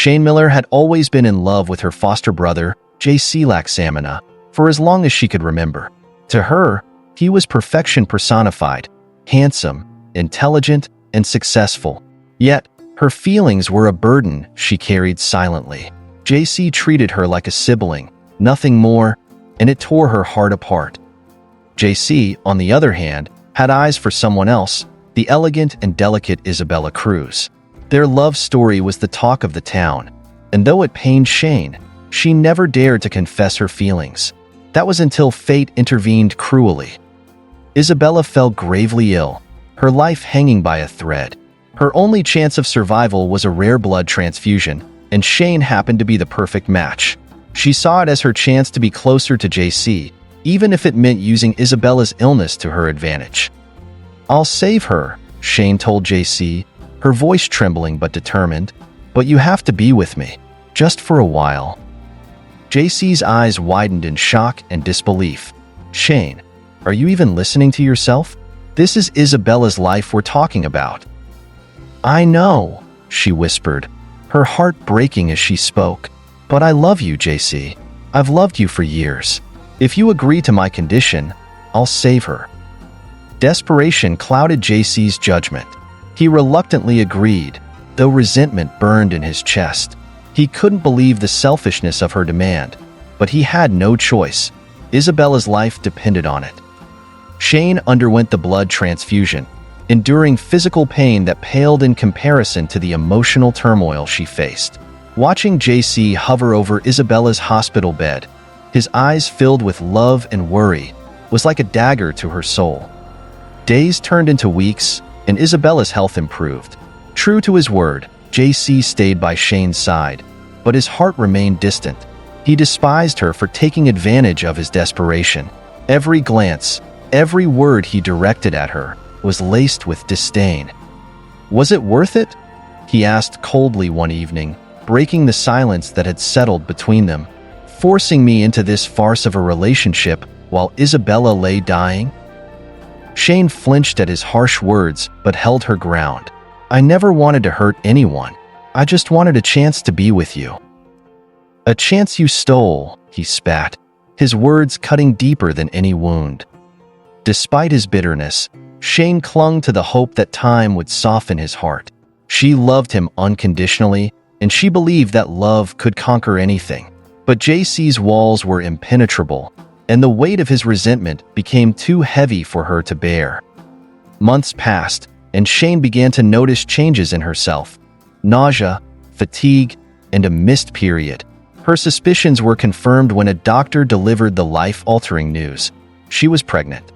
Shaine Miller had always been in love with her foster brother, J.C. Laxamana, for as long as she could remember. To her, he was perfection personified, handsome, intelligent, and successful. Yet, her feelings were a burden she carried silently. J.C. treated her like a sibling, nothing more, and it tore her heart apart. J.C., on the other hand, had eyes for someone else, the elegant and delicate Isabella Cruz. Their love story was the talk of the town, and though it pained Shaine, she never dared to confess her feelings. That was until fate intervened cruelly. Isabella fell gravely ill, her life hanging by a thread. Her only chance of survival was a rare blood transfusion, and Shaine happened to be the perfect match. She saw it as her chance to be closer to JC, even if it meant using Isabella's illness to her advantage. "I'll save her," Shaine told JC, her voice trembling but determined, "but you have to be with me, just for a while." JC's eyes widened in shock and disbelief. "Shaine, are you even listening to yourself? This is Isabella's life we're talking about." "I know," she whispered, her heart breaking as she spoke. "But I love you, JC. I've loved you for years. If you agree to my condition, I'll save her." Desperation clouded JC's judgment. He reluctantly agreed, though resentment burned in his chest. He couldn't believe the selfishness of her demand, but he had no choice. Isabella's life depended on it. Shaine underwent the blood transfusion, enduring physical pain that paled in comparison to the emotional turmoil she faced. Watching JC hover over Isabella's hospital bed, his eyes filled with love and worry, was like a dagger to her soul. Days turned into weeks, and Isabella's health improved. True to his word, JC stayed by Shaine's side, but his heart remained distant. He despised her for taking advantage of his desperation. Every glance, every word he directed at her was laced with disdain. "Was it worth it?" he asked coldly one evening, breaking the silence that had settled between them. "Forcing me into this farce of a relationship while Isabella lay dying?" Shaine flinched at his harsh words but held her ground. "I never wanted to hurt anyone. I just wanted a chance to be with you." "A chance you stole," he spat, his words cutting deeper than any wound. Despite his bitterness, Shaine clung to the hope that time would soften his heart. She loved him unconditionally, and she believed that love could conquer anything. But JC's walls were impenetrable, and the weight of his resentment became too heavy for her to bear. Months passed, and Shaine began to notice changes in herself. Nausea, fatigue, and a missed period. Her suspicions were confirmed when a doctor delivered the life-altering news. She was pregnant.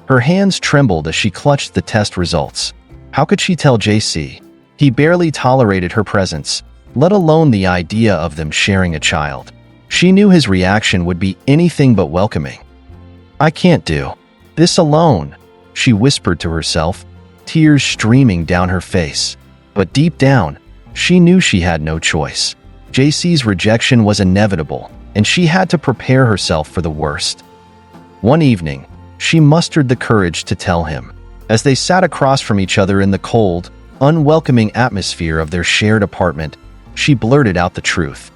Her hands trembled as she clutched the test results. How could she tell JC? He barely tolerated her presence, let alone the idea of them sharing a child. She knew his reaction would be anything but welcoming. "I can't do this alone," she whispered to herself, tears streaming down her face. But deep down, she knew she had no choice. JC's rejection was inevitable, and she had to prepare herself for the worst. One evening, she mustered the courage to tell him. As they sat across from each other in the cold, unwelcoming atmosphere of their shared apartment, she blurted out the truth.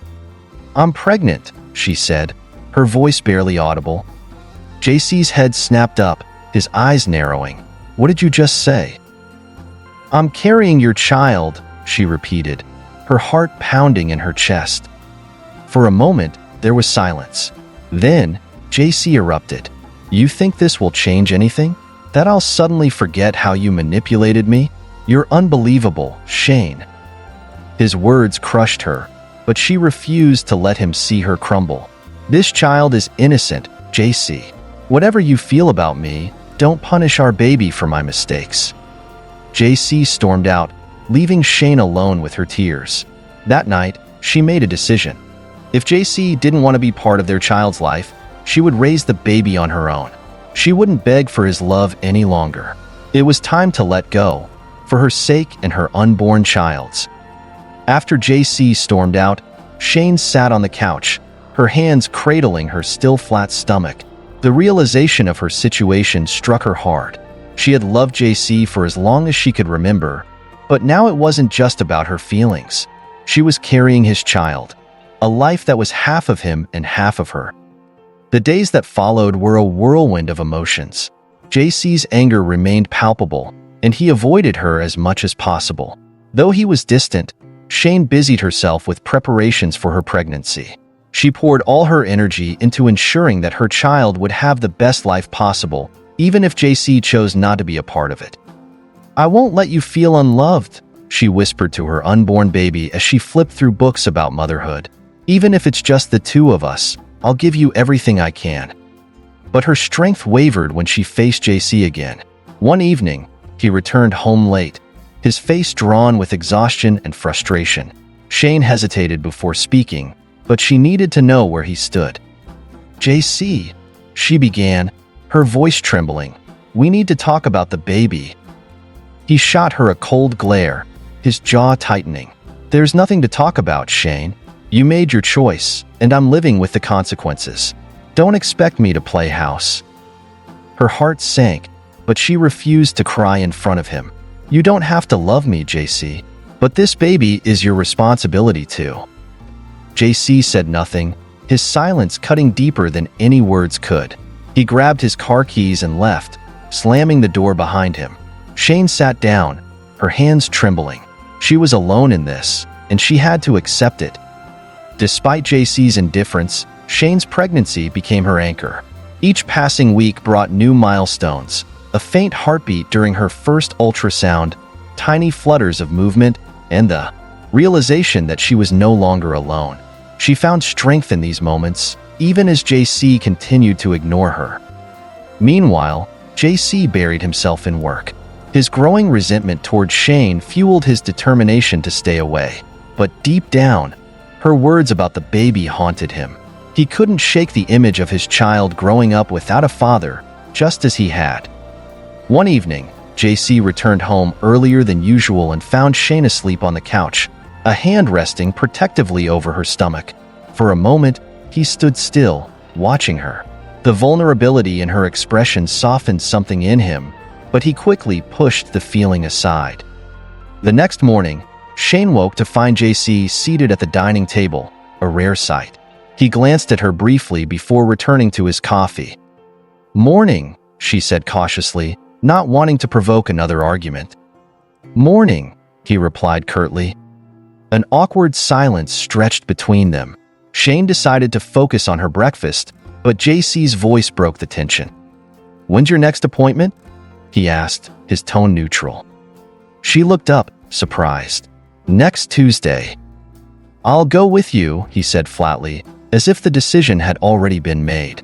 "I'm pregnant," she said, her voice barely audible. JC's head snapped up, his eyes narrowing. "What did you just say?" "I'm carrying your child," she repeated, her heart pounding in her chest. For a moment, there was silence. Then, JC erupted. "You think this will change anything? That I'll suddenly forget how you manipulated me? You're unbelievable, Shaine." His words crushed her, but she refused to let him see her crumble. "This child is innocent, JC. Whatever you feel about me, don't punish our baby for my mistakes." JC stormed out, leaving Shaine alone with her tears. That night, she made a decision. If JC didn't want to be part of their child's life, she would raise the baby on her own. She wouldn't beg for his love any longer. It was time to let go, for her sake and her unborn child's. After JC stormed out, Shaine sat on the couch, her hands cradling her still flat stomach. The realization of her situation struck her hard. She had loved JC for as long as she could remember, but now it wasn't just about her feelings. She was carrying his child, a life that was half of him and half of her. The days that followed were a whirlwind of emotions. JC's anger remained palpable, and he avoided her as much as possible. Though he was distant, Shaine busied herself with preparations for her pregnancy. She poured all her energy into ensuring that her child would have the best life possible, even if JC chose not to be a part of it. "I won't let you feel unloved," she whispered to her unborn baby as she flipped through books about motherhood. "Even if it's just the two of us, I'll give you everything I can." But her strength wavered when she faced JC again. One evening, he returned home late, his face drawn with exhaustion and frustration. Shaine hesitated before speaking, but she needed to know where he stood. "JC," she began, her voice trembling, "we need to talk about the baby." He shot her a cold glare, his jaw tightening. "There's nothing to talk about, Shaine. You made your choice, and I'm living with the consequences. Don't expect me to play house." Her heart sank, but she refused to cry in front of him. "You don't have to love me, JC, but this baby is your responsibility too." JC said nothing, his silence cutting deeper than any words could. He grabbed his car keys and left, slamming the door behind him. Shaine sat down, her hands trembling. She was alone in this, and she had to accept it. Despite JC's indifference, Shaine's pregnancy became her anchor. Each passing week brought new milestones: a faint heartbeat during her first ultrasound, tiny flutters of movement, and the realization that she was no longer alone. She found strength in these moments, even as JC continued to ignore her. Meanwhile, JC buried himself in work. His growing resentment toward Shaine fueled his determination to stay away. But deep down, her words about the baby haunted him. He couldn't shake the image of his child growing up without a father, just as he had. One evening, JC returned home earlier than usual and found Shaine asleep on the couch, a hand resting protectively over her stomach. For a moment, he stood still, watching her. The vulnerability in her expression softened something in him, but he quickly pushed the feeling aside. The next morning, Shaine woke to find JC seated at the dining table, a rare sight. He glanced at her briefly before returning to his coffee. "Morning," she said cautiously, not wanting to provoke another argument. "Morning," he replied curtly. An awkward silence stretched between them. Shaine decided to focus on her breakfast, but JC's voice broke the tension. "When's your next appointment?" he asked, his tone neutral. She looked up, surprised. "Next Tuesday." "I'll go with you," he said flatly, as if the decision had already been made.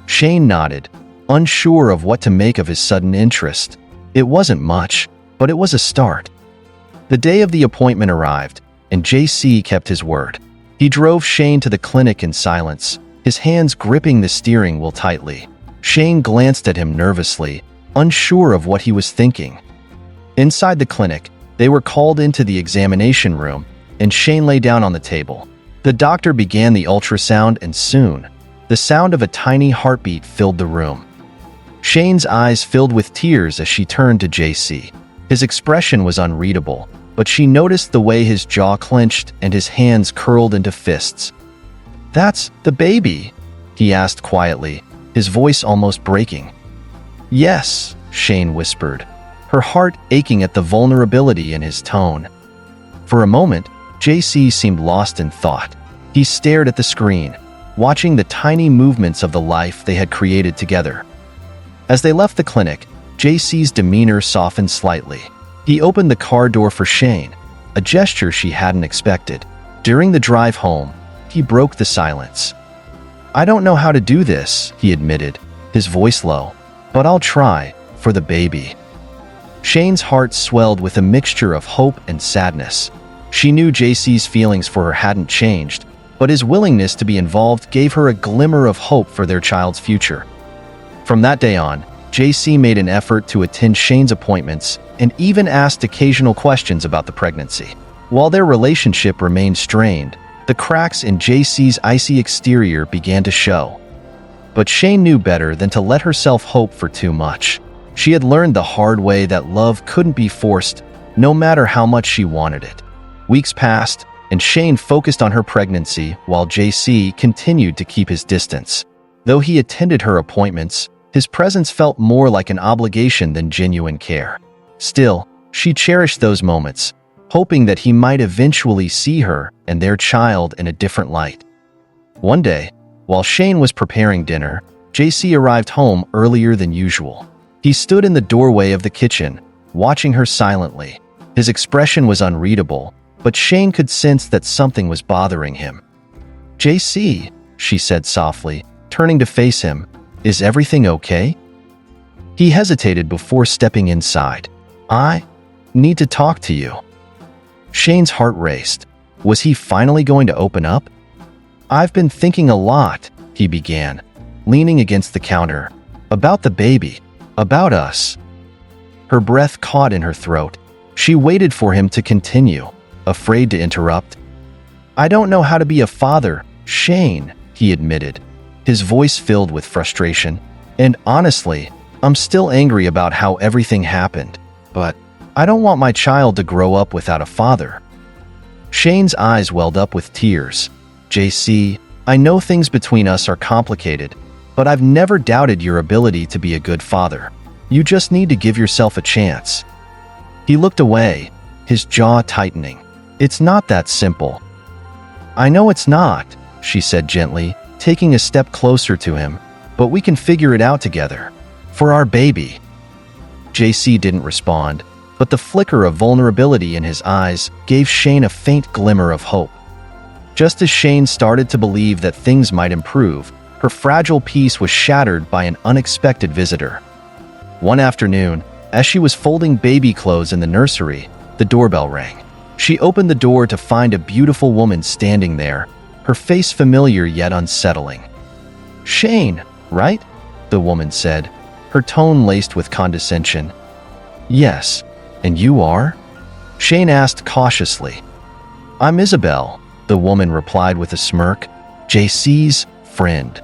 Shaine nodded, unsure of what to make of his sudden interest. It wasn't much, but it was a start. The day of the appointment arrived, and JC kept his word. He drove Shaine to the clinic in silence, his hands gripping the steering wheel tightly. Shaine glanced at him nervously, unsure of what he was thinking. Inside the clinic, they were called into the examination room, and Shaine lay down on the table. The doctor began the ultrasound, and soon, the sound of a tiny heartbeat filled the room. Shaine's eyes filled with tears as she turned to JC. His expression was unreadable, but she noticed the way his jaw clenched and his hands curled into fists. "That's the baby?" he asked quietly, his voice almost breaking. "Yes," Shaine whispered, her heart aching at the vulnerability in his tone. For a moment, JC seemed lost in thought. He stared at the screen, watching the tiny movements of the life they had created together. As they left the clinic, JC's demeanor softened slightly. He opened the car door for Shaine, a gesture she hadn't expected. During the drive home, he broke the silence. "I don't know how to do this," he admitted, his voice low, "but I'll try, for the baby." Shaine's heart swelled with a mixture of hope and sadness. She knew JC's feelings for her hadn't changed, but his willingness to be involved gave her a glimmer of hope for their child's future. From that day on, JC made an effort to attend Shaine's appointments and even asked occasional questions about the pregnancy. While their relationship remained strained, the cracks in JC's icy exterior began to show. But Shaine knew better than to let herself hope for too much. She had learned the hard way that love couldn't be forced, no matter how much she wanted it. Weeks passed, and Shaine focused on her pregnancy while JC continued to keep his distance. Though he attended her appointments, his presence felt more like an obligation than genuine care. Still, she cherished those moments, hoping that he might eventually see her and their child in a different light. One day, while Shaine was preparing dinner, JC arrived home earlier than usual. He stood in the doorway of the kitchen, watching her silently. His expression was unreadable, but Shaine could sense that something was bothering him. "JC," she said softly, turning to face him, "is everything okay?" He hesitated before stepping inside. "I need to talk to you." Shaine's heart raced. Was he finally going to open up? "I've been thinking a lot," he began, leaning against the counter. "About the baby. About us." Her breath caught in her throat. She waited for him to continue, afraid to interrupt. "I don't know how to be a father, Shaine," he admitted, his voice filled with frustration. "And honestly, I'm still angry about how everything happened. But I don't want my child to grow up without a father." Shaine's eyes welled up with tears. "JC, I know things between us are complicated, but I've never doubted your ability to be a good father. You just need to give yourself a chance." He looked away, his jaw tightening. "It's not that simple." "I know it's not," she said gently, taking a step closer to him, "but we can figure it out together. For our baby." JC didn't respond, but the flicker of vulnerability in his eyes gave Shaine a faint glimmer of hope. Just as Shaine started to believe that things might improve, her fragile peace was shattered by an unexpected visitor. One afternoon, as she was folding baby clothes in the nursery, the doorbell rang. She opened the door to find a beautiful woman standing there, her face familiar yet unsettling. "Shaine, right?" the woman said, her tone laced with condescension. "Yes, and you are?" Shaine asked cautiously. "I'm Isabel," the woman replied with a smirk, "JC's friend."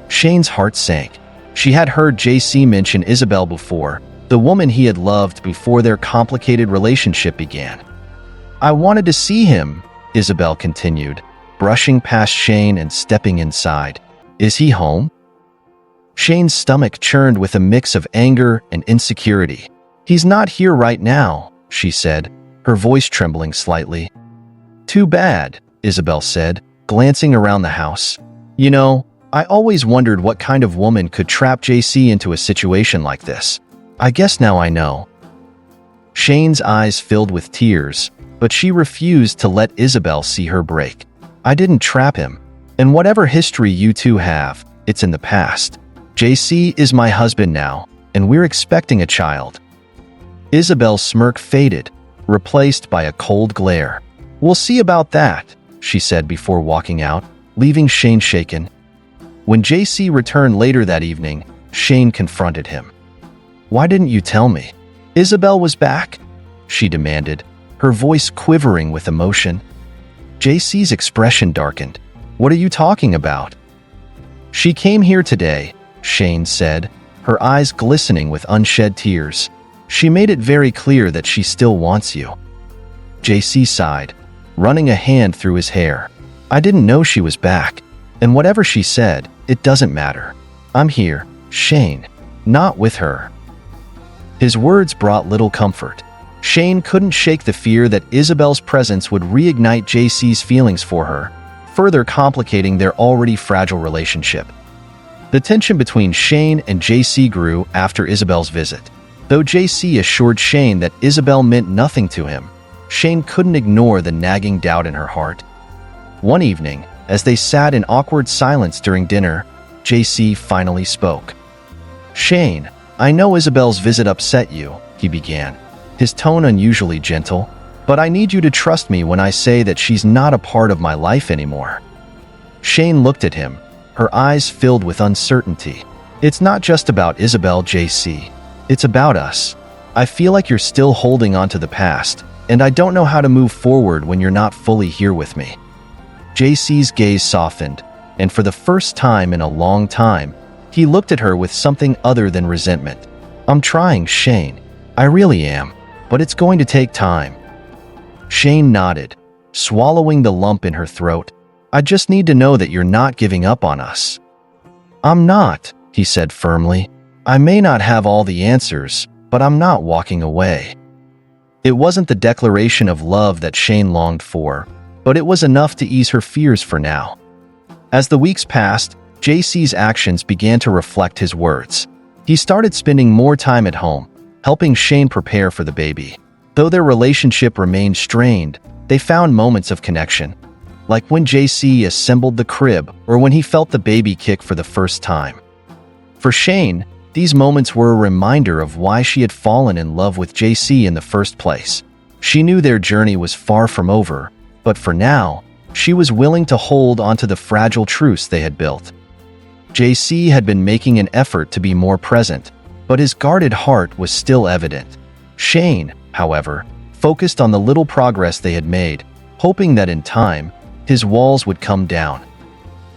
Shaine's heart sank. She had heard JC mention Isabel before, the woman he had loved before their complicated relationship began. "I wanted to see him," Isabel continued, brushing past Shaine and stepping inside. "Is he home?" Shaine's stomach churned with a mix of anger and insecurity. "He's not here right now," she said, her voice trembling slightly. "Too bad," Isabel said, glancing around the house. "You know, I always wondered what kind of woman could trap JC into a situation like this. I guess now I know." Shaine's eyes filled with tears, but she refused to let Isabel see her break. "I didn't trap him. And whatever history you two have, it's in the past. JC is my husband now, and we're expecting a child." Isabel's smirk faded, replaced by a cold glare. "We'll see about that," she said before walking out, leaving Shaine shaken. When JC returned later that evening, Shaine confronted him. "Why didn't you tell me? Isabel was back?" she demanded, her voice quivering with emotion. JC's expression darkened. "What are you talking about?" "She came here today," Shaine said, her eyes glistening with unshed tears. "She made it very clear that she still wants you." JC sighed, running a hand through his hair. "I didn't know she was back. And whatever she said, it doesn't matter. I'm here, Shaine, not with her." His words brought little comfort. Shaine couldn't shake the fear that Isabel's presence would reignite JC's feelings for her, further complicating their already fragile relationship. The tension between Shaine and JC grew after Isabel's visit. Though JC assured Shaine that Isabel meant nothing to him, Shaine couldn't ignore the nagging doubt in her heart. One evening, as they sat in awkward silence during dinner, JC finally spoke. "Shaine, I know Isabel's visit upset you," he began, his tone unusually gentle, "but I need you to trust me when I say that she's not a part of my life anymore." Shaine looked at him, her eyes filled with uncertainty. "It's not just about Isabel, JC. It's about us. I feel like you're still holding on to the past, and I don't know how to move forward when you're not fully here with me." JC's gaze softened, and for the first time in a long time, he looked at her with something other than resentment. "I'm trying, Shaine. I really am, but it's going to take time." Shaine nodded, swallowing the lump in her throat. "I just need to know that you're not giving up on us." "I'm not," he said firmly. "I may not have all the answers, but I'm not walking away." It wasn't the declaration of love that Shaine longed for, but it was enough to ease her fears for now. As the weeks passed, JC's actions began to reflect his words. He started spending more time at home, helping Shaine prepare for the baby. Though their relationship remained strained, they found moments of connection, like when JC assembled the crib or when he felt the baby kick for the first time. For Shaine, these moments were a reminder of why she had fallen in love with JC in the first place. She knew their journey was far from over, but for now, she was willing to hold onto the fragile truce they had built. JC had been making an effort to be more present, but his guarded heart was still evident. Shaine, however, focused on the little progress they had made, hoping that in time, his walls would come down.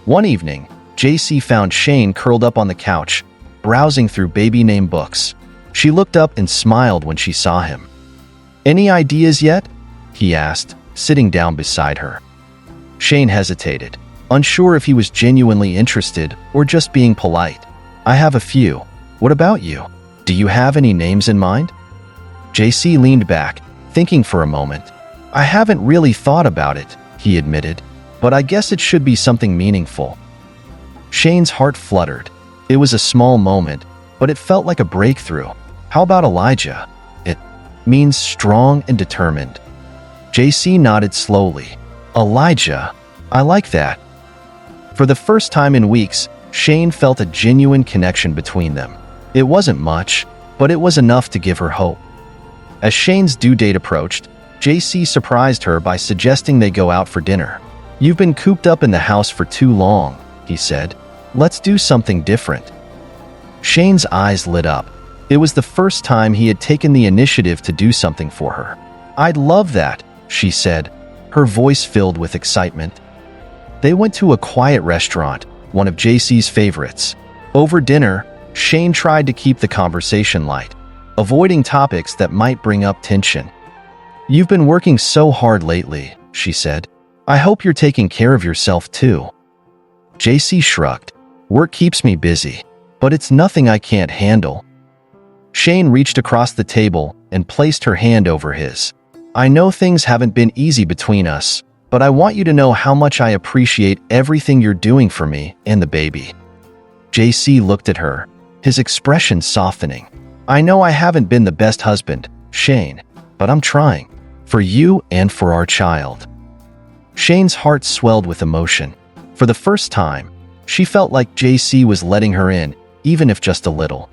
One evening, JC found Shaine curled up on the couch, browsing through baby name books. She looked up and smiled when she saw him. "Any ideas yet?" he asked, sitting down beside her. Shaine hesitated, unsure if he was genuinely interested or just being polite. "I have a few. What about you? Do you have any names in mind?" JC leaned back, thinking for a moment. "I haven't really thought about it," he admitted, "but I guess it should be something meaningful." Shaine's heart fluttered. It was a small moment, but it felt like a breakthrough. "How about Elijah? It means strong and determined." JC nodded slowly. "Elijah, I like that." For the first time in weeks, Shaine felt a genuine connection between them. It wasn't much, but it was enough to give her hope. As Shaine's due date approached, JC surprised her by suggesting they go out for dinner. "You've been cooped up in the house for too long," he said. "Let's do something different." Shaine's eyes lit up. It was the first time he had taken the initiative to do something for her. "I'd love that," she said, her voice filled with excitement. They went to a quiet restaurant, one of JC's favorites. Over dinner, Shaine tried to keep the conversation light, avoiding topics that might bring up tension. "You've been working so hard lately," she said. "I hope you're taking care of yourself too." JC shrugged. "Work keeps me busy, but it's nothing I can't handle." Shaine reached across the table and placed her hand over his. "I know things haven't been easy between us, but I want you to know how much I appreciate everything you're doing for me and the baby." JC looked at her, his expression softening. "I know I haven't been the best husband, Shaine, but I'm trying. For you and for our child." Shaine's heart swelled with emotion. For the first time, she felt like JC was letting her in, even if just a little.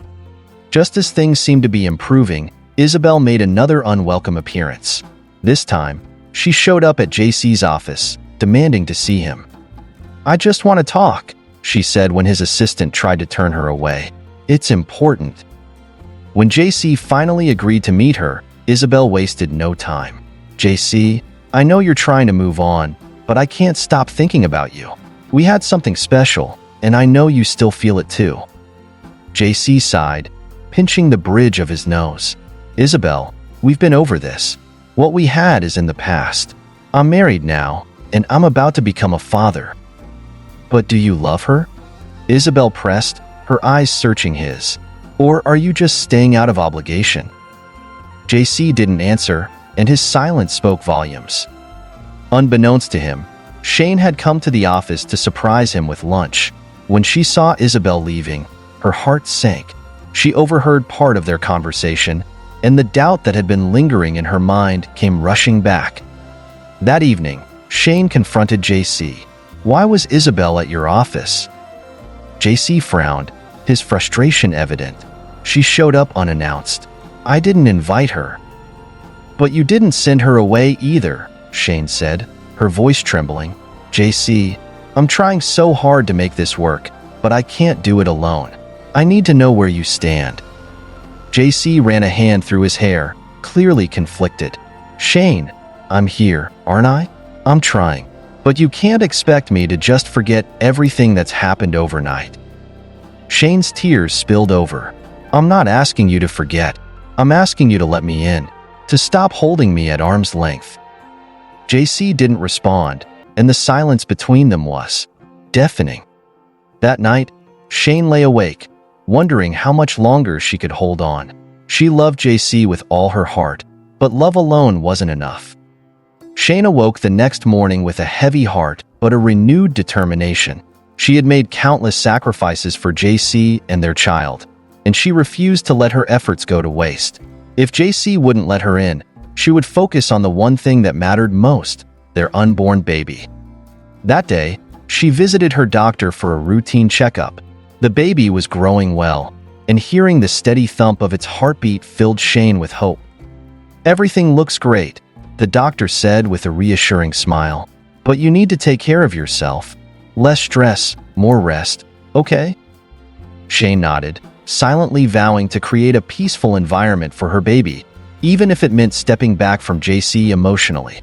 Just as things seemed to be improving, Isabel made another unwelcome appearance. This time, she showed up at JC's office, demanding to see him. "I just want to talk," she said when his assistant tried to turn her away. "It's important." When JC finally agreed to meet her, Isabel wasted no time. "JC, I know you're trying to move on, but I can't stop thinking about you. We had something special, and I know you still feel it too." JC sighed, pinching the bridge of his nose. "Isabel, we've been over this. What we had is in the past. I'm married now, and I'm about to become a father." "But do you love her?" Isabel pressed, her eyes searching his. "Or are you just staying out of obligation?" JC didn't answer, and his silence spoke volumes. Unbeknownst to him, Shaine had come to the office to surprise him with lunch. When she saw Isabel leaving, her heart sank. She overheard part of their conversation, and the doubt that had been lingering in her mind came rushing back. That evening, Shaine confronted JC. "Why was Isabel at your office?" JC frowned, his frustration evident. "She showed up unannounced. I didn't invite her." "But you didn't send her away either," Shaine said, her voice trembling. "JC, I'm trying so hard to make this work, but I can't do it alone. I need to know where you stand." JC ran a hand through his hair, clearly conflicted. "Shaine, I'm here, aren't I? I'm trying. But you can't expect me to just forget everything that's happened overnight." Shaine's tears spilled over. "I'm not asking you to forget. I'm asking you to let me in, to stop holding me at arm's length." JC didn't respond, and the silence between them was deafening. That night, Shaine lay awake, wondering how much longer she could hold on. She loved JC with all her heart, but love alone wasn't enough. Shaine awoke the next morning with a heavy heart but a renewed determination. She had made countless sacrifices for JC and their child, and she refused to let her efforts go to waste. If JC wouldn't let her in, she would focus on the one thing that mattered most, their unborn baby. That day, she visited her doctor for a routine checkup. The baby was growing well, and hearing the steady thump of its heartbeat filled Shaine with hope. "Everything looks great," the doctor said with a reassuring smile. "But you need to take care of yourself. Less stress, more rest, okay?" Shaine nodded, silently vowing to create a peaceful environment for her baby, even if it meant stepping back from JC emotionally.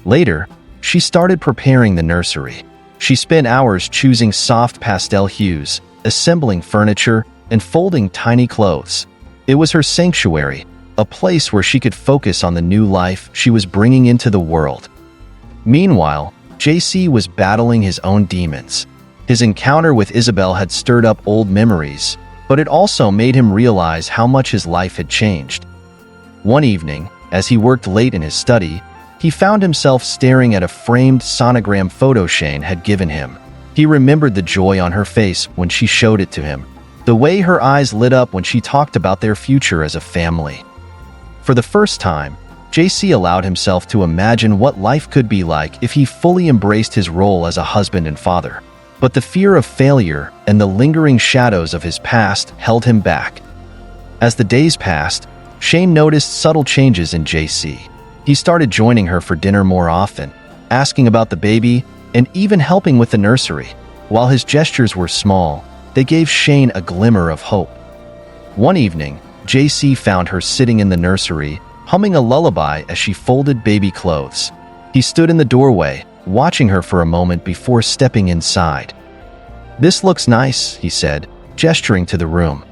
Later, she started preparing the nursery. She spent hours choosing soft pastel hues, assembling furniture, and folding tiny clothes. It was her sanctuary, a place where she could focus on the new life she was bringing into the world. Meanwhile, JC was battling his own demons. His encounter with Isabel had stirred up old memories, but it also made him realize how much his life had changed. One evening, as he worked late in his study, he found himself staring at a framed sonogram photo Shaine had given him. He remembered the joy on her face when she showed it to him, the way her eyes lit up when she talked about their future as a family. For the first time, JC allowed himself to imagine what life could be like if he fully embraced his role as a husband and father. But the fear of failure and the lingering shadows of his past held him back. As the days passed, Shaine noticed subtle changes in JC. He started joining her for dinner more often, asking about the baby, and even helping with the nursery. While his gestures were small, they gave Shaine a glimmer of hope. One evening, JC found her sitting in the nursery, humming a lullaby as she folded baby clothes. He stood in the doorway, watching her for a moment before stepping inside. "This looks nice," he said, gesturing to the room.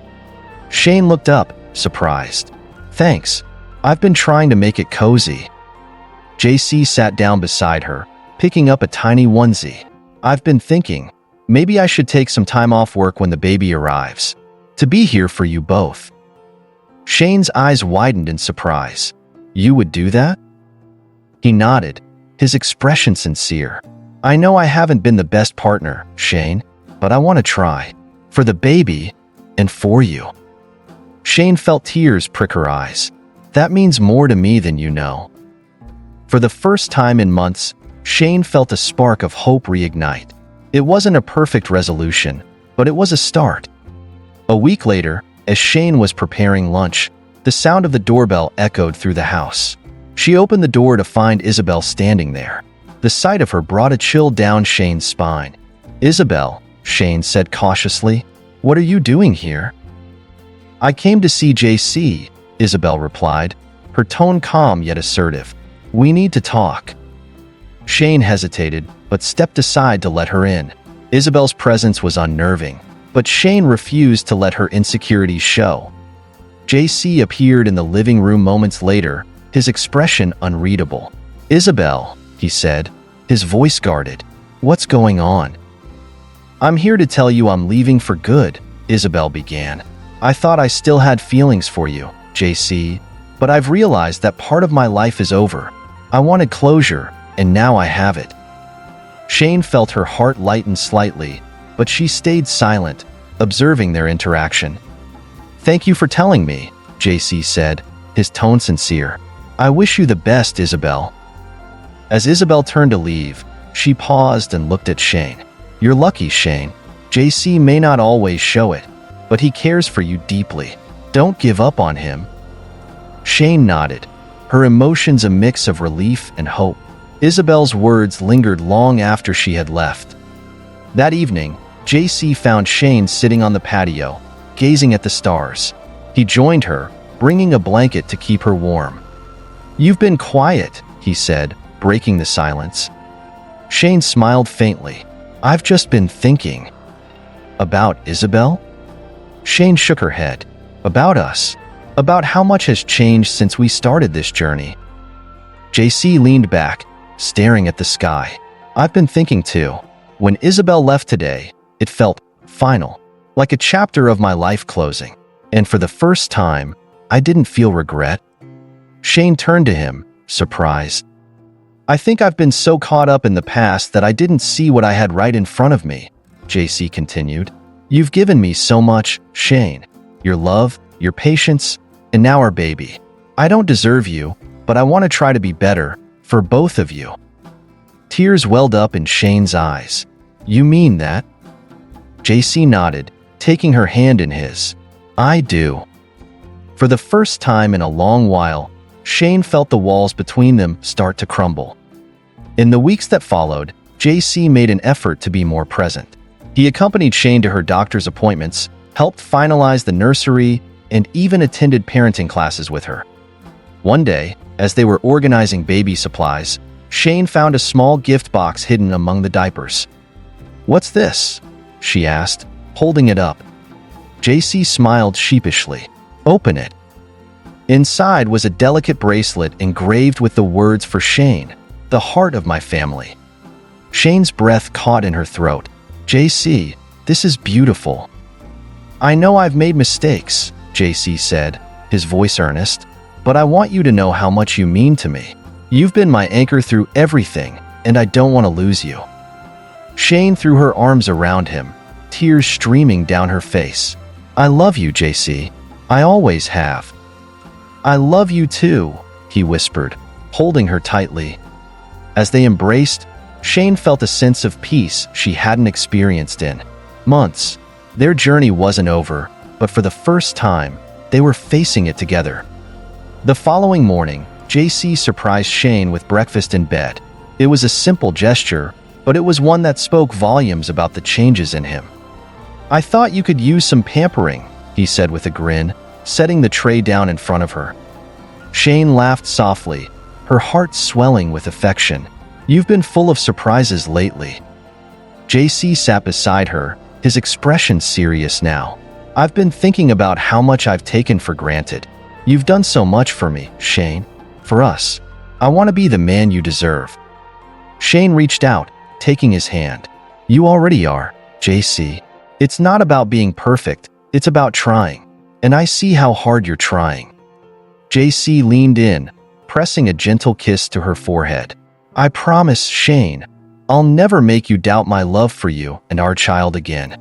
Shaine looked up, surprised. "Thanks. I've been trying to make it cozy." JC sat down beside her, picking up a tiny onesie. "I've been thinking, maybe I should take some time off work when the baby arrives, to be here for you both." Shaine's eyes widened in surprise. "You would do that?" He nodded, his expression sincere. "I know I haven't been the best partner, Shaine, but I want to try. For the baby, and for you." Shaine felt tears prick her eyes. "That means more to me than you know." For the first time in months, Shaine felt a spark of hope reignite. It wasn't a perfect resolution, but it was a start. A week later, as Shaine was preparing lunch, the sound of the doorbell echoed through the house. She opened the door to find Isabel standing there. The sight of her brought a chill down Shaine's spine. "Isabel," Shaine said cautiously, "what are you doing here?" "I came to see JC," Isabel replied, her tone calm yet assertive. "We need to talk." Shaine hesitated, but stepped aside to let her in. Isabel's presence was unnerving, but Shaine refused to let her insecurities show. JC appeared in the living room moments later, his expression unreadable. "Isabel," he said, his voice guarded. "What's going on?" "I'm here to tell you I'm leaving for good," Isabel began. "I thought I still had feelings for you, JC, but I've realized that part of my life is over. I wanted closure, and now I have it." Shaine felt her heart lighten slightly, but she stayed silent, observing their interaction. "Thank you for telling me," JC said, his tone sincere. "I wish you the best, Isabel." As Isabel turned to leave, she paused and looked at Shaine. "You're lucky, Shaine. JC may not always show it, but he cares for you deeply. Don't give up on him." Shaine nodded, her emotions a mix of relief and hope. Isabel's words lingered long after she had left. That evening, JC found Shaine sitting on the patio, gazing at the stars. He joined her, bringing a blanket to keep her warm. "You've been quiet," he said, breaking the silence. Shaine smiled faintly. "I've just been thinking." "About Isabel?" Shaine shook her head. "About us. About how much has changed since we started this journey." JC leaned back, staring at the sky. I've been thinking too. When Isabel left today, it felt final, like a chapter of my life closing. And for the first time, I didn't feel regret. Shaine turned to him, surprised. I think I've been so caught up in the past that I didn't see what I had right in front of me, JC continued. You've given me so much, Shaine. Your love, your patience, and now our baby. I don't deserve you, but I want to try to be better for both of you. Tears welled up in Shaine's eyes. You mean that? JC nodded, taking her hand in his. I do. For the first time in a long while, Shaine felt the walls between them start to crumble. In the weeks that followed, JC made an effort to be more present. He accompanied Shaine to her doctor's appointments, helped finalize the nursery, and even attended parenting classes with her. One day, as they were organizing baby supplies, Shaine found a small gift box hidden among the diapers. What's this? She asked, holding it up. JC smiled sheepishly. Open it. Inside was a delicate bracelet engraved with the words for Shaine, the heart of my family. Shaine's breath caught in her throat. JC, this is beautiful. I know I've made mistakes, JC said, his voice earnest, but I want you to know how much you mean to me. You've been my anchor through everything, and I don't want to lose you. Shaine threw her arms around him, tears streaming down her face. I love you, JC. I always have. I love you too, he whispered, holding her tightly. As they embraced, Shaine felt a sense of peace she hadn't experienced in months. Their journey wasn't over, but for the first time, they were facing it together. The following morning, JC surprised Shaine with breakfast in bed. It was a simple gesture, but it was one that spoke volumes about the changes in him. I thought you could use some pampering, he said with a grin, setting the tray down in front of her. Shaine laughed softly, her heart swelling with affection. You've been full of surprises lately. JC sat beside her, his expression serious now. I've been thinking about how much I've taken for granted. You've done so much for me, Shaine. For us. I want to be the man you deserve. Shaine reached out, taking his hand. You already are, JC. It's not about being perfect, it's about trying. And I see how hard you're trying. JC leaned in, pressing a gentle kiss to her forehead. I promise, Shaine, I'll never make you doubt my love for you and our child again.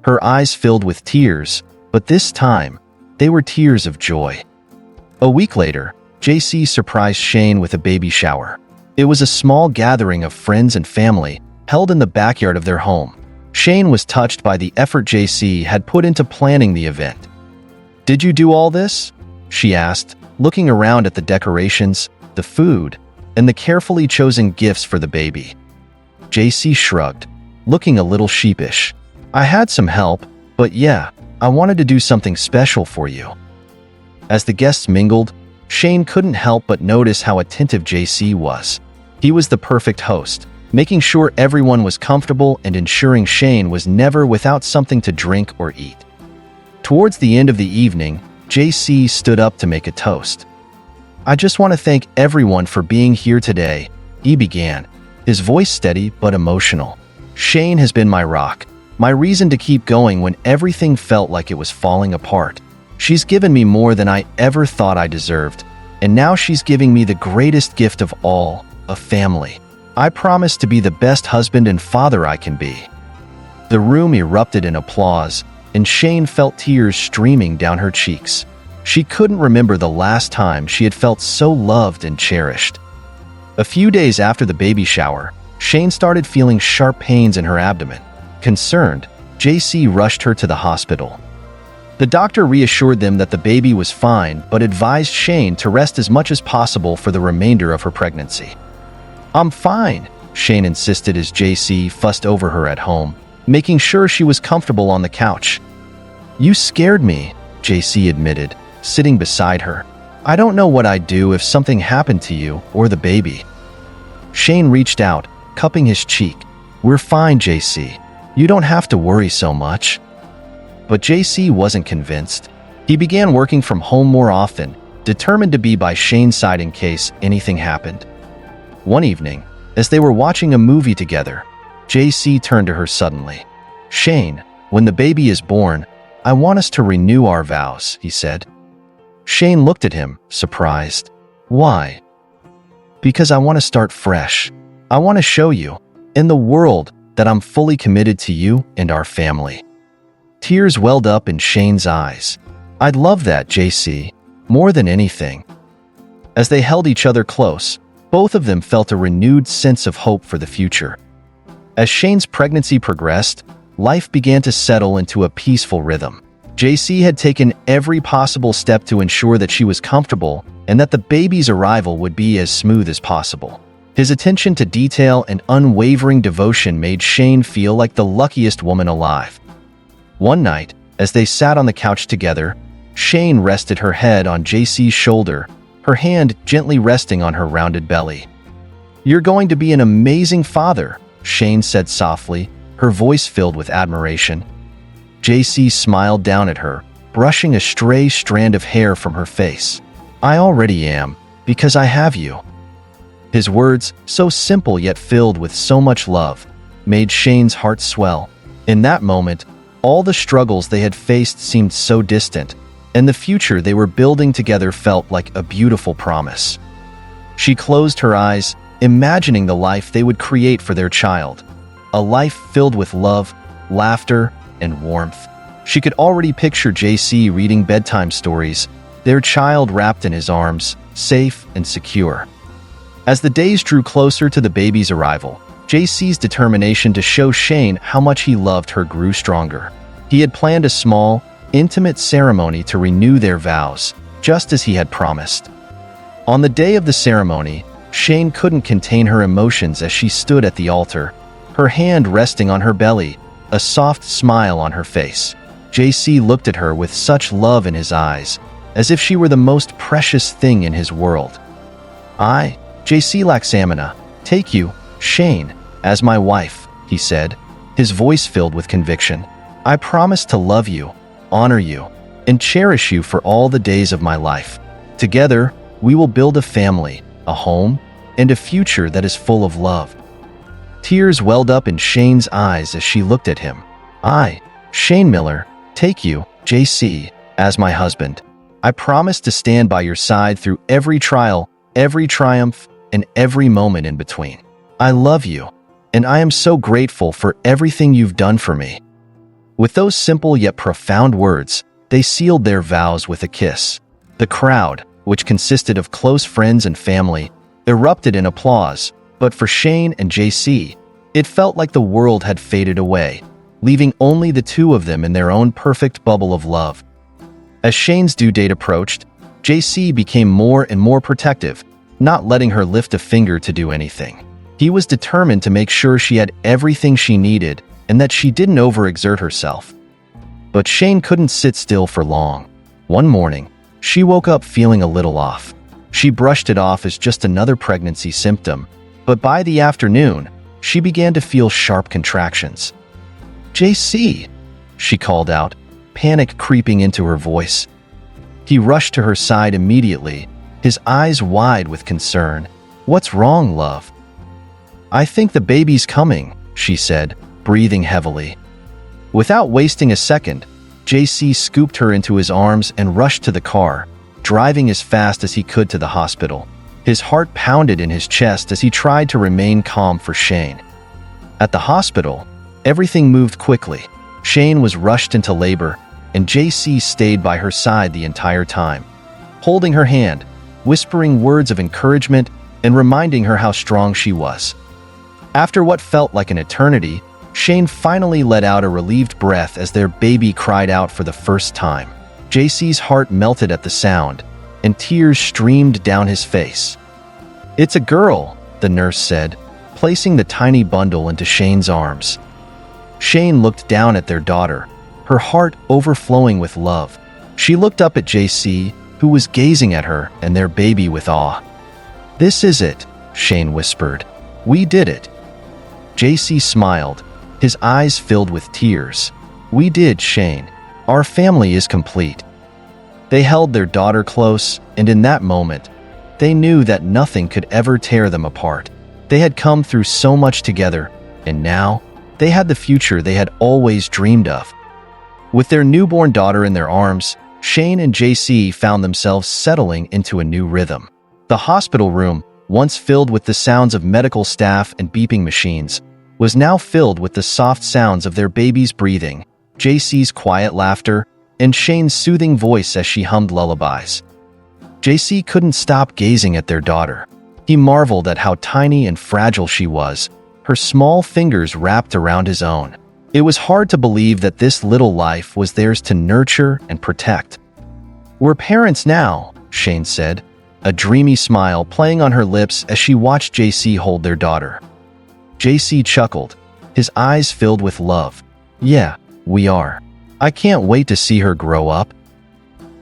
Her eyes filled with tears, but this time, they were tears of joy. A week later, JC surprised Shaine with a baby shower. It was a small gathering of friends and family, held in the backyard of their home. Shaine was touched by the effort JC had put into planning the event. Did you do all this? She asked, looking around at the decorations, the food, and the carefully chosen gifts for the baby. JC shrugged, looking a little sheepish. I had some help, but yeah, I wanted to do something special for you. As the guests mingled, Shaine couldn't help but notice how attentive JC was. He was the perfect host, making sure everyone was comfortable and ensuring Shaine was never without something to drink or eat. Towards the end of the evening, JC stood up to make a toast. I just want to thank everyone for being here today, he began, his voice steady but emotional. Shaine has been my rock, my reason to keep going when everything felt like it was falling apart. She's given me more than I ever thought I deserved, and now she's giving me the greatest gift of all, a family. I promise to be the best husband and father I can be. The room erupted in applause, and Shaine felt tears streaming down her cheeks. She couldn't remember the last time she had felt so loved and cherished. A few days after the baby shower, Shaine started feeling sharp pains in her abdomen. Concerned, JC rushed her to the hospital. The doctor reassured them that the baby was fine, but advised Shaine to rest as much as possible for the remainder of her pregnancy. I'm fine, Shaine insisted as JC fussed over her at home, making sure she was comfortable on the couch. You scared me, JC admitted, sitting beside her. I don't know what I'd do if something happened to you or the baby. Shaine reached out, cupping his cheek. We're fine, JC. You don't have to worry so much. But JC wasn't convinced. He began working from home more often, determined to be by Shaine's side in case anything happened. One evening, as they were watching a movie together, JC turned to her suddenly. "Shaine, when the baby is born, I want us to renew our vows," he said. Shaine looked at him, surprised. "Why?" "Because I want to start fresh. I want to show you, in the world, that I'm fully committed to you and our family." Tears welled up in Shaine's eyes. "I'd love that, JC, more than anything." As they held each other close, both of them felt a renewed sense of hope for the future. As Shaine's pregnancy progressed, life began to settle into a peaceful rhythm. JC had taken every possible step to ensure that she was comfortable and that the baby's arrival would be as smooth as possible. His attention to detail and unwavering devotion made Shaine feel like the luckiest woman alive. One night, as they sat on the couch together, Shaine rested her head on JC's shoulder, her hand gently resting on her rounded belly. "You're going to be an amazing father," Shaine said softly, her voice filled with admiration. JC smiled down at her, brushing a stray strand of hair from her face. "I already am, because I have you." His words, so simple yet filled with so much love, made Shaine's heart swell. In that moment, all the struggles they had faced seemed so distant, and the future they were building together felt like a beautiful promise. She closed her eyes, imagining the life they would create for their child. A life filled with love, laughter, and warmth. She could already picture JC reading bedtime stories, their child wrapped in his arms, safe and secure. As the days drew closer to the baby's arrival, JC's determination to show Shaine how much he loved her grew stronger. He had planned a small, intimate ceremony to renew their vows, just as he had promised. On the day of the ceremony, Shaine couldn't contain her emotions as she stood at the altar, her hand resting on her belly, a soft smile on her face. JC looked at her with such love in his eyes, as if she were the most precious thing in his world. "I, JC Laxamana, take you, Shaine, as my wife," he said, his voice filled with conviction. "I promise to love you, honor you, and cherish you for all the days of my life. Together, we will build a family, a home, and a future that is full of love." Tears welled up in Shaine's eyes as she looked at him. "I, Shaine Miller, take you, JC, as my husband. I promise to stand by your side through every trial, every triumph, and every moment in between. I love you, and I am so grateful for everything you've done for me." With those simple yet profound words, they sealed their vows with a kiss. The crowd, which consisted of close friends and family, erupted in applause, but for Shaine and JC, it felt like the world had faded away, leaving only the two of them in their own perfect bubble of love. As Shaine's due date approached, JC became more and more protective, not letting her lift a finger to do anything. He was determined to make sure she had everything she needed and that she didn't overexert herself. But Shaine couldn't sit still for long. One morning, she woke up feeling a little off. She brushed it off as just another pregnancy symptom, but by the afternoon, she began to feel sharp contractions. "JC," she called out, panic creeping into her voice. He rushed to her side immediately, his eyes wide with concern. "What's wrong, love?" "I think the baby's coming," she said, breathing heavily. Without wasting a second, JC scooped her into his arms and rushed to the car, driving as fast as he could to the hospital. His heart pounded in his chest as he tried to remain calm for Shaine. At the hospital, everything moved quickly. Shaine was rushed into labor, and JC stayed by her side the entire time, holding her hand, whispering words of encouragement, and reminding her how strong she was. After what felt like an eternity, Shaine finally let out a relieved breath as their baby cried out for the first time. JC's heart melted at the sound, and tears streamed down his face. "It's a girl," the nurse said, placing the tiny bundle into Shaine's arms. Shaine looked down at their daughter, her heart overflowing with love. She looked up at JC, who was gazing at her and their baby with awe. "This is it," Shaine whispered. "We did it." JC smiled, his eyes filled with tears. "We did, Shaine. Our family is complete." They held their daughter close, and in that moment, They knew that nothing could ever tear them apart. They had come through so much together, and now they had the future they had always dreamed of. With their newborn daughter in their arms, Shaine and JC found themselves settling into a new rhythm. The hospital room, once filled with the sounds of medical staff and beeping machines, was now filled with the soft sounds of their baby's breathing, JC's quiet laughter, and Shaine's soothing voice as she hummed lullabies. JC couldn't stop gazing at their daughter. He marveled at how tiny and fragile she was, her small fingers wrapped around his own. It was hard to believe that this little life was theirs to nurture and protect. "We're parents now," Shaine said, a dreamy smile playing on her lips as she watched JC hold their daughter. JC chuckled, his eyes filled with love. "Yeah, we are. I can't wait to see her grow up."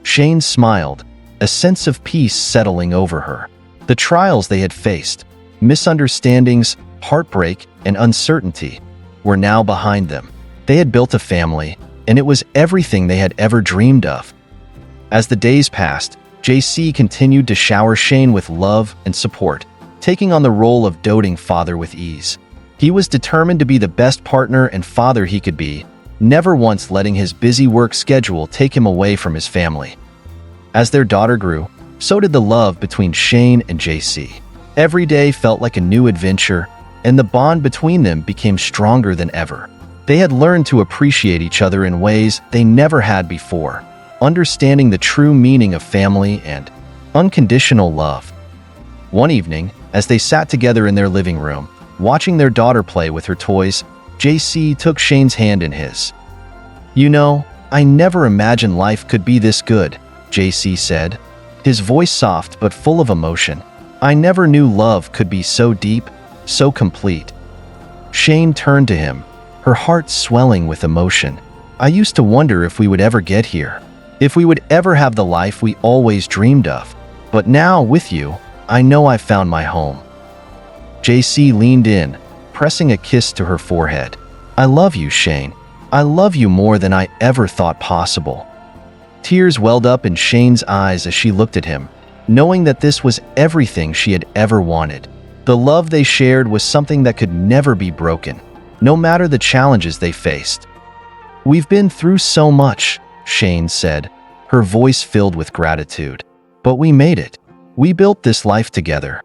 Shaine smiled, a sense of peace settling over her. The trials they had faced, misunderstandings, heartbreak, and uncertainty, were now behind them. They had built a family, and it was everything they had ever dreamed of. As the days passed, JC continued to shower Shaine with love and support, taking on the role of doting father with ease. He was determined to be the best partner and father he could be, never once letting his busy work schedule take him away from his family. As their daughter grew, so did the love between Shaine and JC. Every day felt like a new adventure, and the bond between them became stronger than ever. They had learned to appreciate each other in ways they never had before, understanding the true meaning of family and unconditional love. One evening, as they sat together in their living room, watching their daughter play with her toys, JC took Shaine's hand in his. "You know, I never imagined life could be this good," JC said, his voice soft but full of emotion. "I never knew love could be so deep, so complete." Shaine turned to him, her heart swelling with emotion. "I used to wonder if we would ever get here, if we would ever have the life we always dreamed of. But now, with you, I know I've found my home." JC leaned in, pressing a kiss to her forehead. "I love you, Shaine. I love you more than I ever thought possible." Tears welled up in Shaine's eyes as she looked at him, knowing that this was everything she had ever wanted. The love they shared was something that could never be broken, no matter the challenges they faced. "We've been through so much," Shaine said, her voice filled with gratitude. "But we made it. We built this life together."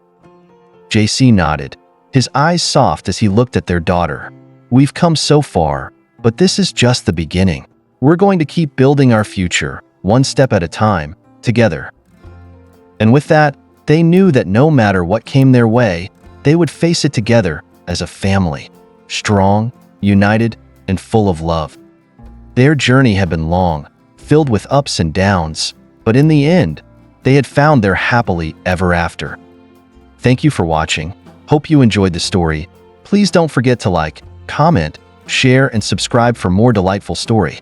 JC nodded, his eyes soft as he looked at their daughter. "We've come so far, but this is just the beginning. We're going to keep building our future, one step at a time, together." And with that, they knew that no matter what came their way, they would face it together as a family, strong, united, and full of love. Their journey had been long, filled with ups and downs, but in the end, they had found their happily ever after. Thank you for watching. Hope you enjoyed the story. Please don't forget to like, comment, share, and subscribe for more delightful story.